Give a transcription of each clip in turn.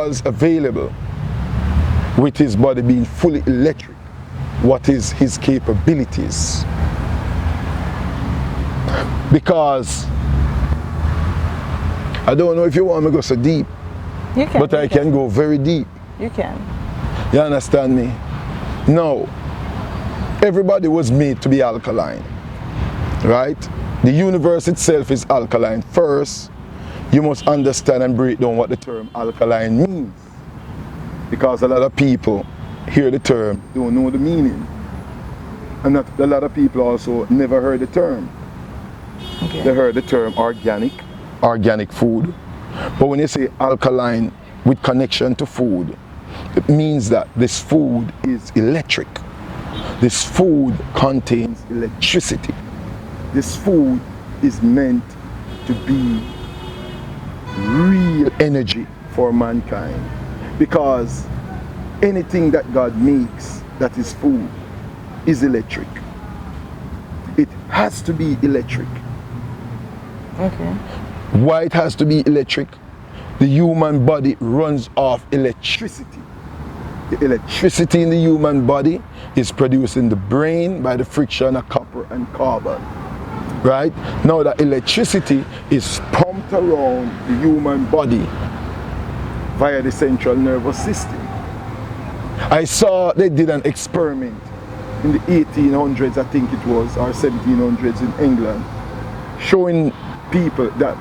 was available with his body being fully electric, what is his capabilities? Because I don't know if you want me to go so deep, You can. but I can go very deep. You can. You understand me? No. Everybody was made to be alkaline, right? The universe itself is alkaline. First, you must understand and break down what the term alkaline means. Because a lot of people hear the term, don't know the meaning. And a lot of people also never heard the term. Okay. They heard the term organic food. But when you say alkaline with connection to food, it means that this food is electric. This food contains electricity. This food is meant to be real energy for mankind. Because anything that God makes that is food is electric. It has to be electric. Okay. Why it has to be electric? The human body runs off electricity. The electricity in the human body is produced in the brain by the friction of copper and carbon. Right? Now that electricity is pumped around the human body via the central nervous system. I saw they did an experiment in the 1800s, I think it was, or 1700s in England, showing people that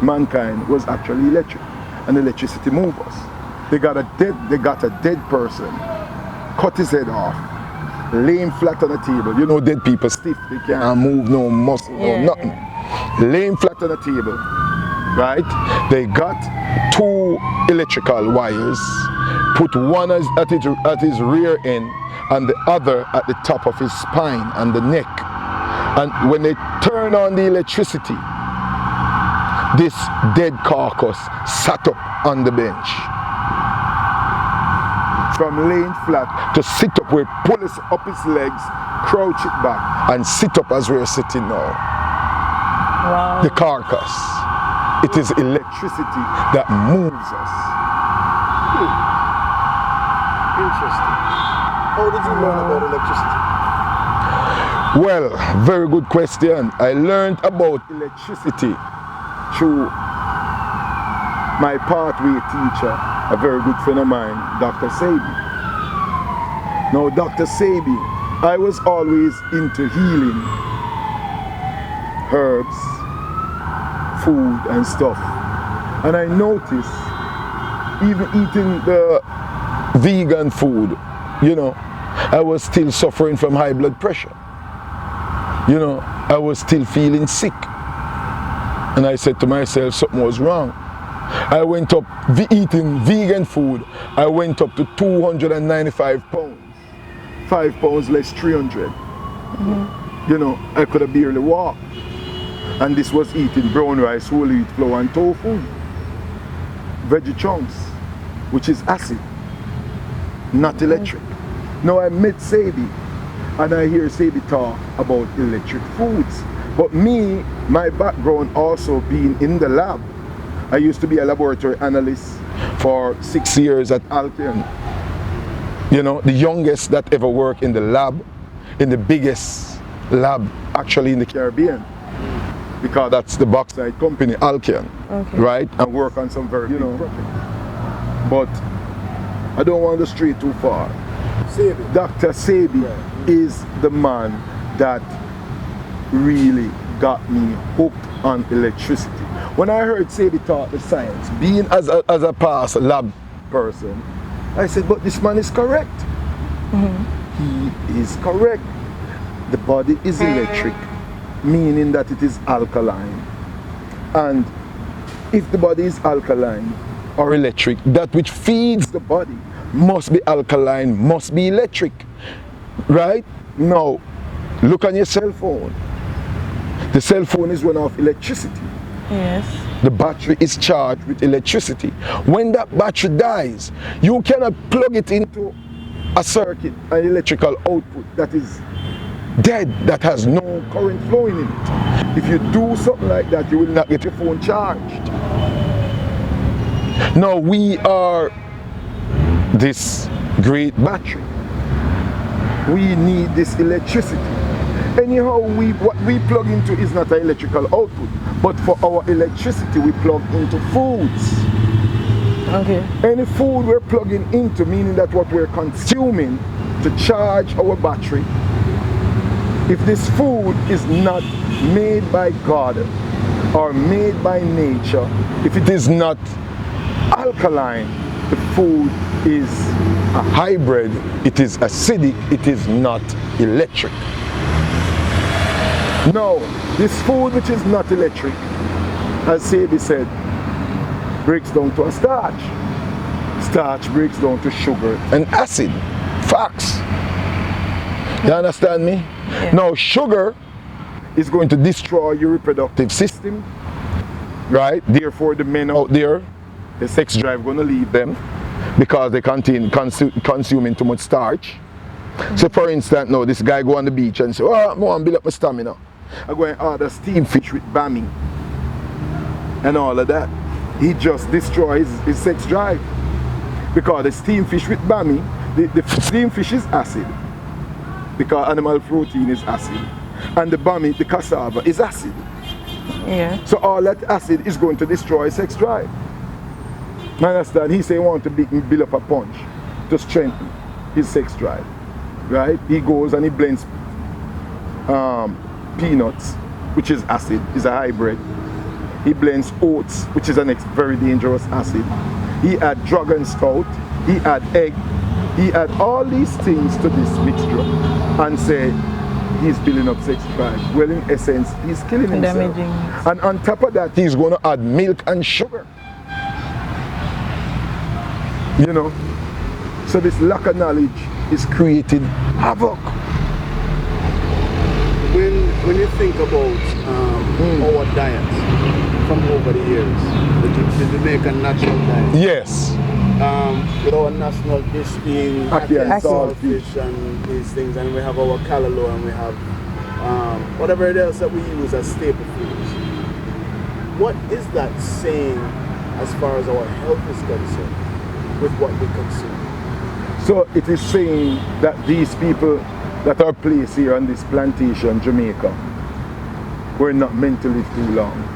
mankind was actually electric and electricity moves us. They got a dead person, cut his head off, lay him flat on the table. You know, dead people stiff, they can't move, no muscle, no nothing. Yeah. Lay him flat on the table, right? They got 2 electrical wires, put one at his rear end and the other at the top of his spine and the neck. And when they turn on the electricity, this dead carcass sat up on the bench. From laying flat to sit up, we pull up his legs, crouch it back, and sit up as we're sitting now. Wow. The carcass. It is electricity that moves us. Interesting. How did you learn about electricity? Well, very good question. I learned about electricity through my pathway teacher, a very good friend of mine, Dr. Sabi. Now, Dr. Sabi, I was always into healing, herbs, food and stuff. And I noticed, even eating the vegan food, you know, I was still suffering from high blood pressure. You know, I was still feeling sick. And I said to myself, something was wrong. I went up eating vegan food. I went up to 295 pounds. 5 pounds less 300. Mm-hmm. You know, I could have barely walked. And this was eating brown rice, whole wheat flour and tofu. Veggie chunks, which is acid, not electric. Now I met Sabi and I hear Sabi talk about electric foods. But me, my background also being in the lab. I used to be a laboratory analyst for 6 years at Alkaline. You know, the youngest that ever worked in the lab, in the biggest lab actually in the Caribbean. Because that's the bauxite company, Alkaline, okay. Right? And work on some very big projects. But I don't want to stray too far. Sabi. Dr. Sabi is the man that really got me hooked on electricity. When I heard Sabi talk the science, being as a past lab person, I said, but this man is correct. Mm-hmm. He is correct. The body is electric, meaning that it is alkaline. And if the body is alkaline or electric, that which feeds the body must be alkaline, must be electric. Right? Now, look on your cell phone. The cell phone is run off electricity. Yes. The battery is charged with electricity. When that battery dies, you cannot plug it into a circuit, an electrical output that is dead, that has no current flowing in it. If you do something like that, you will not get your phone charged. Now we are this great battery. We need this electricity. Anyhow, what we plug into is not an electrical output, but for our electricity we plug into foods. Okay. Any food we're plugging into, meaning that what we're consuming to charge our battery, if this food is not made by God or made by nature, if it is not alkaline, the food is a hybrid, it is acidic, it is not electric. Now, this food which is not electric, as Sadie said, breaks down to a starch. Starch breaks down to sugar and acid. Facts. You understand me? Yeah. Now, sugar is going to destroy your reproductive system, right? Therefore, the men out there, the sex drive going to leave them because they consuming too much starch. So, for instance, now this guy go on the beach and say, "Oh, I want to build up my stamina. I go and order steamed fish with bami and all of that." He just destroys his sex drive because the steamed fish with bami, the steamed fish is acid because animal protein is acid, and the bami, the cassava, is acid. Yeah. So all that acid is going to destroy sex drive. You understand? He say he want to build up a punch to strengthen his sex drive, right? He goes and he blends peanuts, which is acid, is a hybrid. He blends oats, which is a very dangerous acid. He add dragon stout, he add egg, he add all these things to this mixture and say he's building up sex drive. Well, in essence, he's killing himself. Damaging. And on top of that, he's going to add milk and sugar. You know? So this lack of knowledge is creating havoc. When you think about our diets from over the years, the Jamaican natural diet, Yes. with our national dish being Ackee and saltfish and these things, and we have our callaloo and we have whatever else that we use as staple foods. What is that saying as far as our health is concerned with what we consume? So it is saying that these people that are placed here on this plantation, Jamaica, were not meant to live too long.